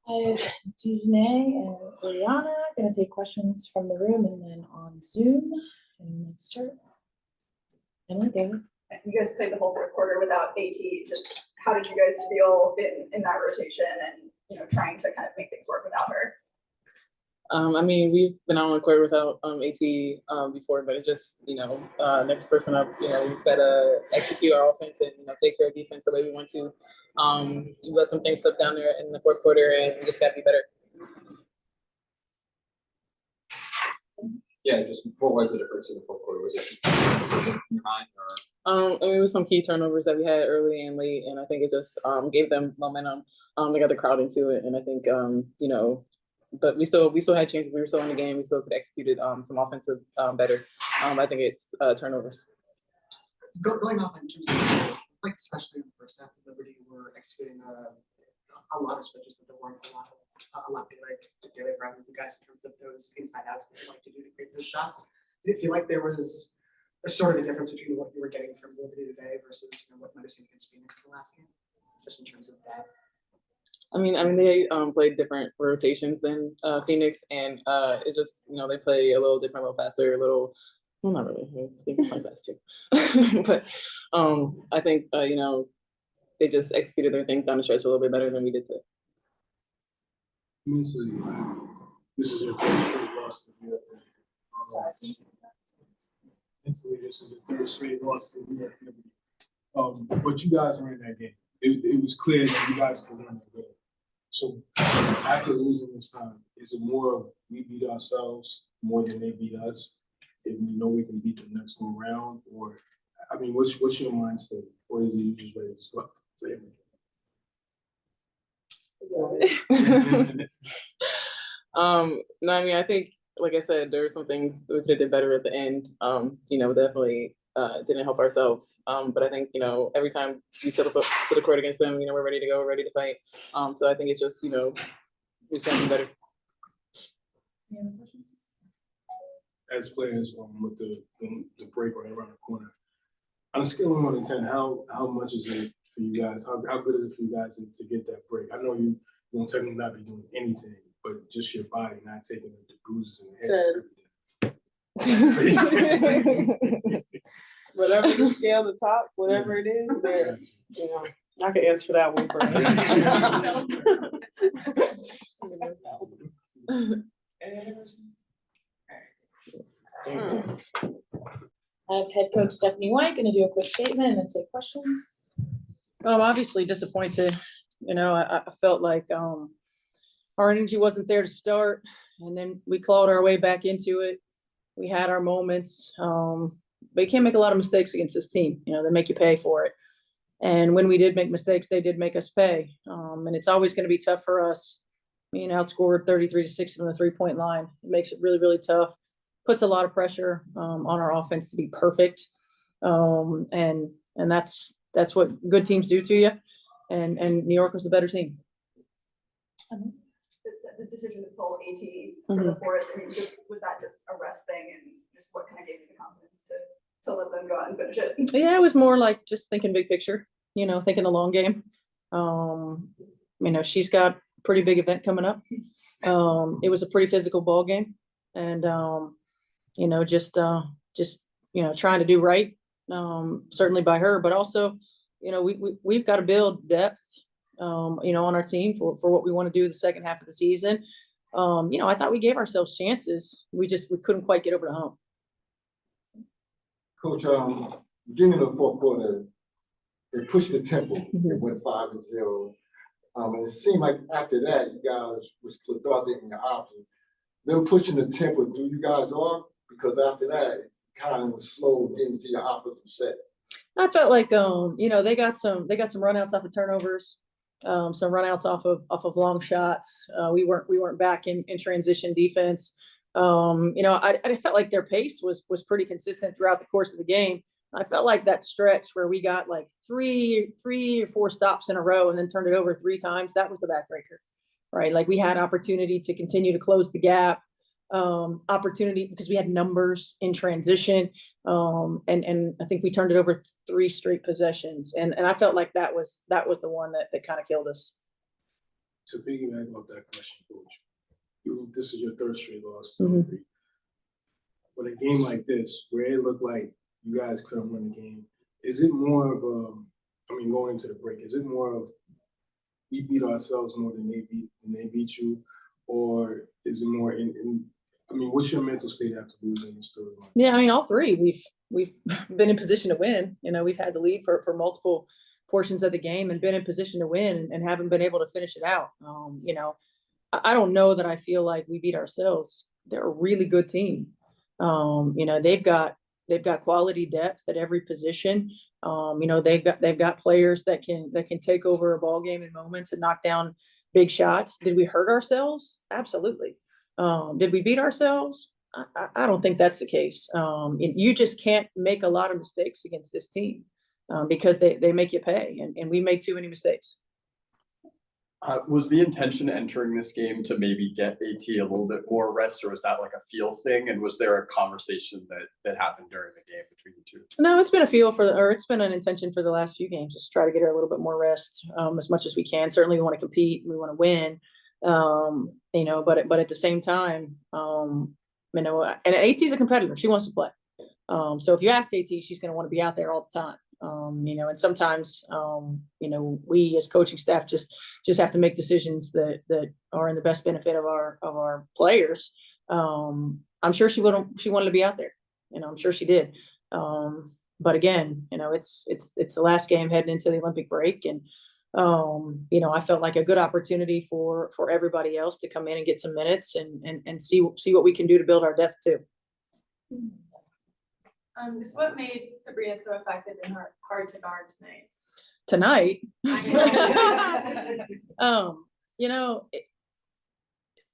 I have Dujane and Brianna going to take questions from the room and then on Zoom. And let's start. Emily, David. You guys played the whole fourth quarter without AT. Just how did you guys feel in that rotation and trying to kind of make things work without her? I mean, we've been on the court without AT before, but it's just next person up. We said execute our offense and take care of defense the way we want to. You let some things slip down there in the fourth quarter, and we just got to be better. Yeah, just what was the difference in the fourth quarter? Was it in your mind, or? I mean, it was some key turnovers that we had early and late, and I think it just gave them momentum. They got the crowd into it, and I think but we still had chances. We were still in the game. We still could execute it some offensive better. I think it's turnovers. Going off in terms of like especially in the first half, Liberty were executing a lot of switches, but there weren't a lot to do it for you guys in terms of those inside outs that you like to do to create those shots. Did it feel like there was a sort of a difference between what you were getting from Liberty today versus what might have seen against Phoenix in the last game, just in terms of that? I mean, they played different rotations than Phoenix, and it just they play a little different, a little faster, well, not really. They can play fast too, but I think they just executed their things down the stretch a little bit better than we did today. Mentally, this is your third straight loss to the Sorry. Mentally, this is your third straight loss to the but you guys were in that game. It was clear that you guys could win that game. So after losing this time, is it more of we beat ourselves more than they beat us? If we know we can beat the next go round, or I mean, what's your mind state, or is it you just ready to swap No, I mean, I think, like I said, there are some things we could have did better at the end. Definitely didn't help ourselves. But I think, every time we step up to the court against them, we're ready to go, ready to fight. So I think it's just, we just gotta be better. Any other questions? as players with the break right around the corner? On a scale of 1 to 10, how much is it for you guys? How good is it for you guys to get that break? I know you won't technically not be doing anything, but just your body not taking the bruises and the heads. Whatever the scale, the top, whatever it is, there's, I can answer for that one first. Any other questions? I have head coach Stephanie White going to do a quick statement and then take questions. I'm obviously disappointed. I felt like our energy wasn't there to start, and then we clawed our way back into it. We had our moments, but you can't make a lot of mistakes against this team. They make you pay for it. And when we did make mistakes, they did make us pay. And it's always going to be tough for us. Being outscored 33-6 from the 3-point line, it makes it really, really tough. Puts a lot of pressure on our offense to be perfect. And that's what good teams do to you. And New York was the better team. The decision to pull AT for the fourth, was that just a rest thing, and just what kind of gave you the confidence to let them go out and finish it? Yeah, it was more like just thinking big picture, thinking the long game. She's got a pretty big event coming up. It was a pretty physical ball game, and just trying to do right, certainly by her, but also, we've got to build depth, on our team for what we want to do the second half of the season. I thought we gave ourselves chances. We couldn't quite get over the hump. Coach, beginning of the fourth quarter, they pushed the tempo. It went 5-0. And it seemed like after that, you guys was lethargic in your options. Them pushing the tempo threw you guys off, because after that, it kind of was slow getting to your opposite set. I felt like they got some runouts off of turnovers, some runouts off of long shots. We weren't back in transition defense. I felt like their pace was pretty consistent throughout the course of the game. I felt like that stretch where we got like three or four stops in a row and then turned it over 3 times. That was the backbreaker, right? Like we had opportunity to continue to close the gap. Opportunity because we had numbers in transition, and I think we turned it over 3 straight possessions, and I felt like that was the one that kind of killed us. to piggyback off that question, Coach, this is your third straight loss. Mhm. But a game like this, where it looked like you guys couldn't win the game, is it more of going into the break, is it more of we beat ourselves more than they beat you, or is it more what's your mental state after losing the storyline? Yeah, I mean, all three. We've been in position to win. You know, we've had the lead for multiple portions of the game and been in position to win and haven't been able to finish it out. You know, I don't know that I feel like we beat ourselves. They're a really good team. You know, they've got quality depth at every position. You know, they've got players that can take over a ball game in moments and knock down big shots. Did we hurt ourselves? Absolutely. Did we beat ourselves? I don't think that's the case. You just can't make a lot of mistakes against this team because they make you pay, and we made too many mistakes. Was the intention entering this game to maybe get AT a little bit more rest, or was that like a feel thing? And was there a conversation that happened during the game between the two? No, it's been it's been an intention for the last few games, just try to get her a little bit more rest as much as we can. Certainly we want to compete, we want to win, you know, but at the same time, you know, and AT is a competitor. She wants to play. So if you ask AT, she's going to want to be out there all the time. You know, and sometimes, you know, we as coaching staff just have to make decisions that are in the best benefit of our players. I'm sure she wanted to be out there. You know, I'm sure she did. But again, you know, it's the last game heading into the Olympic break, and you know, I felt like a good opportunity for everybody else to come in and get some minutes and see what we can do to build our depth too. So what made Sabrina so effective and hard to guard tonight? Tonight, I you know,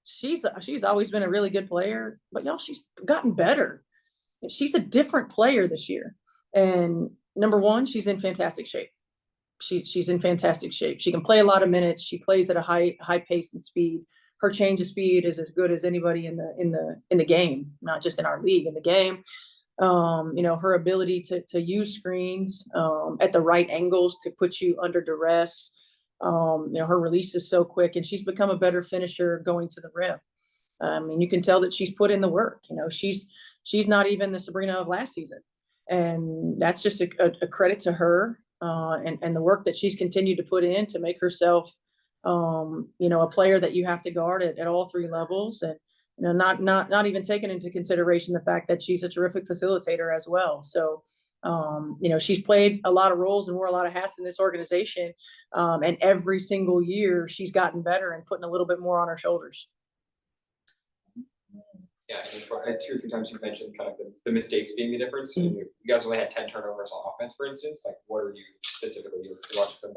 she's always been a really good player, but y'all, she's gotten better. She's a different player this year. And number one, she's in fantastic shape. She's in fantastic shape. She can play a lot of minutes. She plays at a high pace and speed. Her change of speed is as good as anybody in the game, not just in our league, in the game. You know, her ability to use screens at the right angles to put you under duress. You know, her release is so quick, and she's become a better finisher going to the rim. I mean, you can tell that she's put in the work. You know, she's not even the Sabrina of last season, and that's just a credit to her and the work that she's continued to put in to make herself, you know, a player that you have to guard at all three levels. And you know, not even taking into consideration the fact that she's a terrific facilitator as well. So, you know, she's played a lot of roles and wore a lot of hats in this organization. And every single year she's gotten better and putting a little bit more on her shoulders. Yeah, and for 2 or 3 times you mentioned kind of the mistakes being the difference. Mm-hmm. You guys only had 10 turnovers on offense, for instance. Like, what are you specifically watching from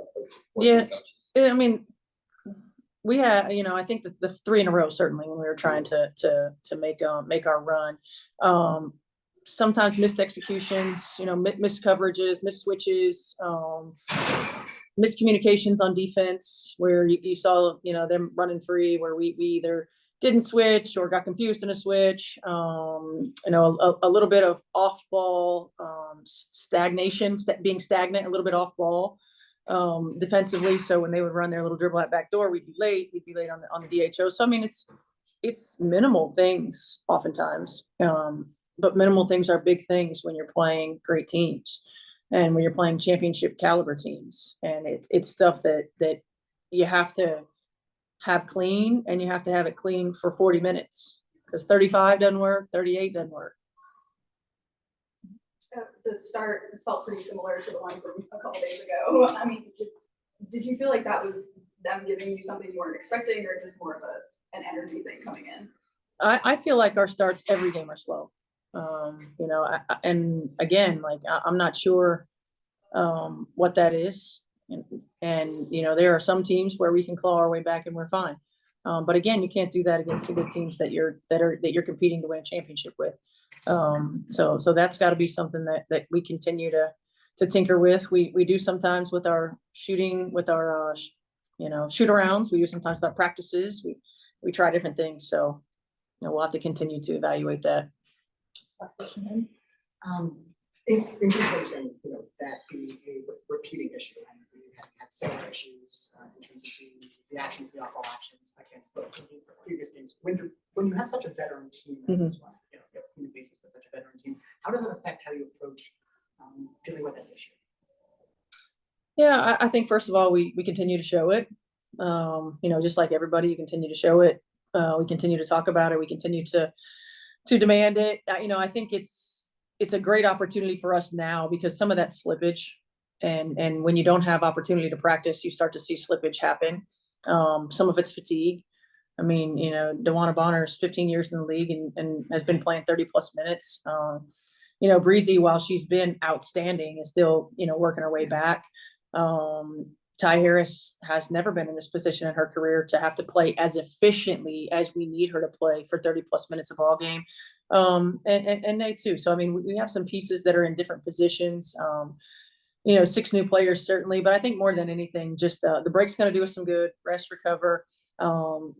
the I mean, we had, you know, I think that the 3 in a row, certainly when we were trying to make our run, sometimes missed executions, you know, missed coverages, missed switches, miscommunications on defense where you saw, you know, them running free where we either didn't switch or got confused in a switch, you know, a little bit of off ball stagnation, being stagnant, a little bit off ball. Defensively, so when they would run their little dribble at back door, we'd be late on the DHO. So I mean, it's minimal things oftentimes, but minimal things are big things when you're playing great teams and when you're playing championship caliber teams. And it's stuff that you have to have clean, and you have to have it clean for 40 minutes because 35 doesn't work, 38 doesn't work. The start felt pretty similar to the one from a couple days ago. I mean, did you feel like that was them giving you something you weren't expecting, or just more of an energy thing coming in? I feel like our starts every game are slow. You know, and again, like I'm not sure what that is. And you know, there are some teams where we can claw our way back and we're fine. But again, you can't do that against the good teams that you're competing to win a championship with. So that's got to be something that we continue to tinker with. We do sometimes with our shooting, with our you know, shoot arounds. We do sometimes with our practices. We try different things. So you know, we'll have to continue to evaluate that. Last question. In terms of saying, you know, that being a repeating issue, and we had similar issues in terms of the actions of the off-ball actions against the previous games. When you have such a veteran team as this one, you have few faces, but such a veteran team, how does it affect how you approach dealing with that issue? Yeah, I think first of all, we continue to show it. Just like everybody, you continue to show it. We continue to talk about it. We continue to demand it. I think it's a great opportunity for us now because some of that slippage and when you don't have opportunity to practice, you start to see slippage happen. Some of it's fatigue. I mean, DeWanna Bonner is 15 years in the league and has been playing 30 plus minutes. Breezy, while she's been outstanding, is still, working her way back. Ty Harris has never been in this position in her career to have to play as efficiently as we need her to play for 30 plus minutes a ball game. And they too. So, I mean, we have some pieces that are in different positions. 6 new players certainly, but I think more than anything, just the break's going to do us some good. Rest, recover,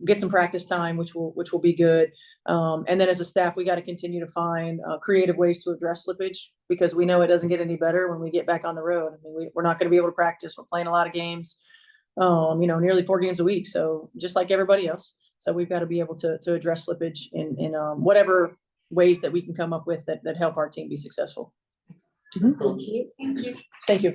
get some practice time, which will be good. And then as a staff, we got to continue to find creative ways to address slippage because we know it doesn't get any better when we get back on the road. I mean, we're not going to be able to practice. We're playing a lot of games, nearly 4 games a week. So just like everybody else. So we've got to be able to address slippage in whatever ways that we can come up with that help our team be successful. Thank you. Thank you.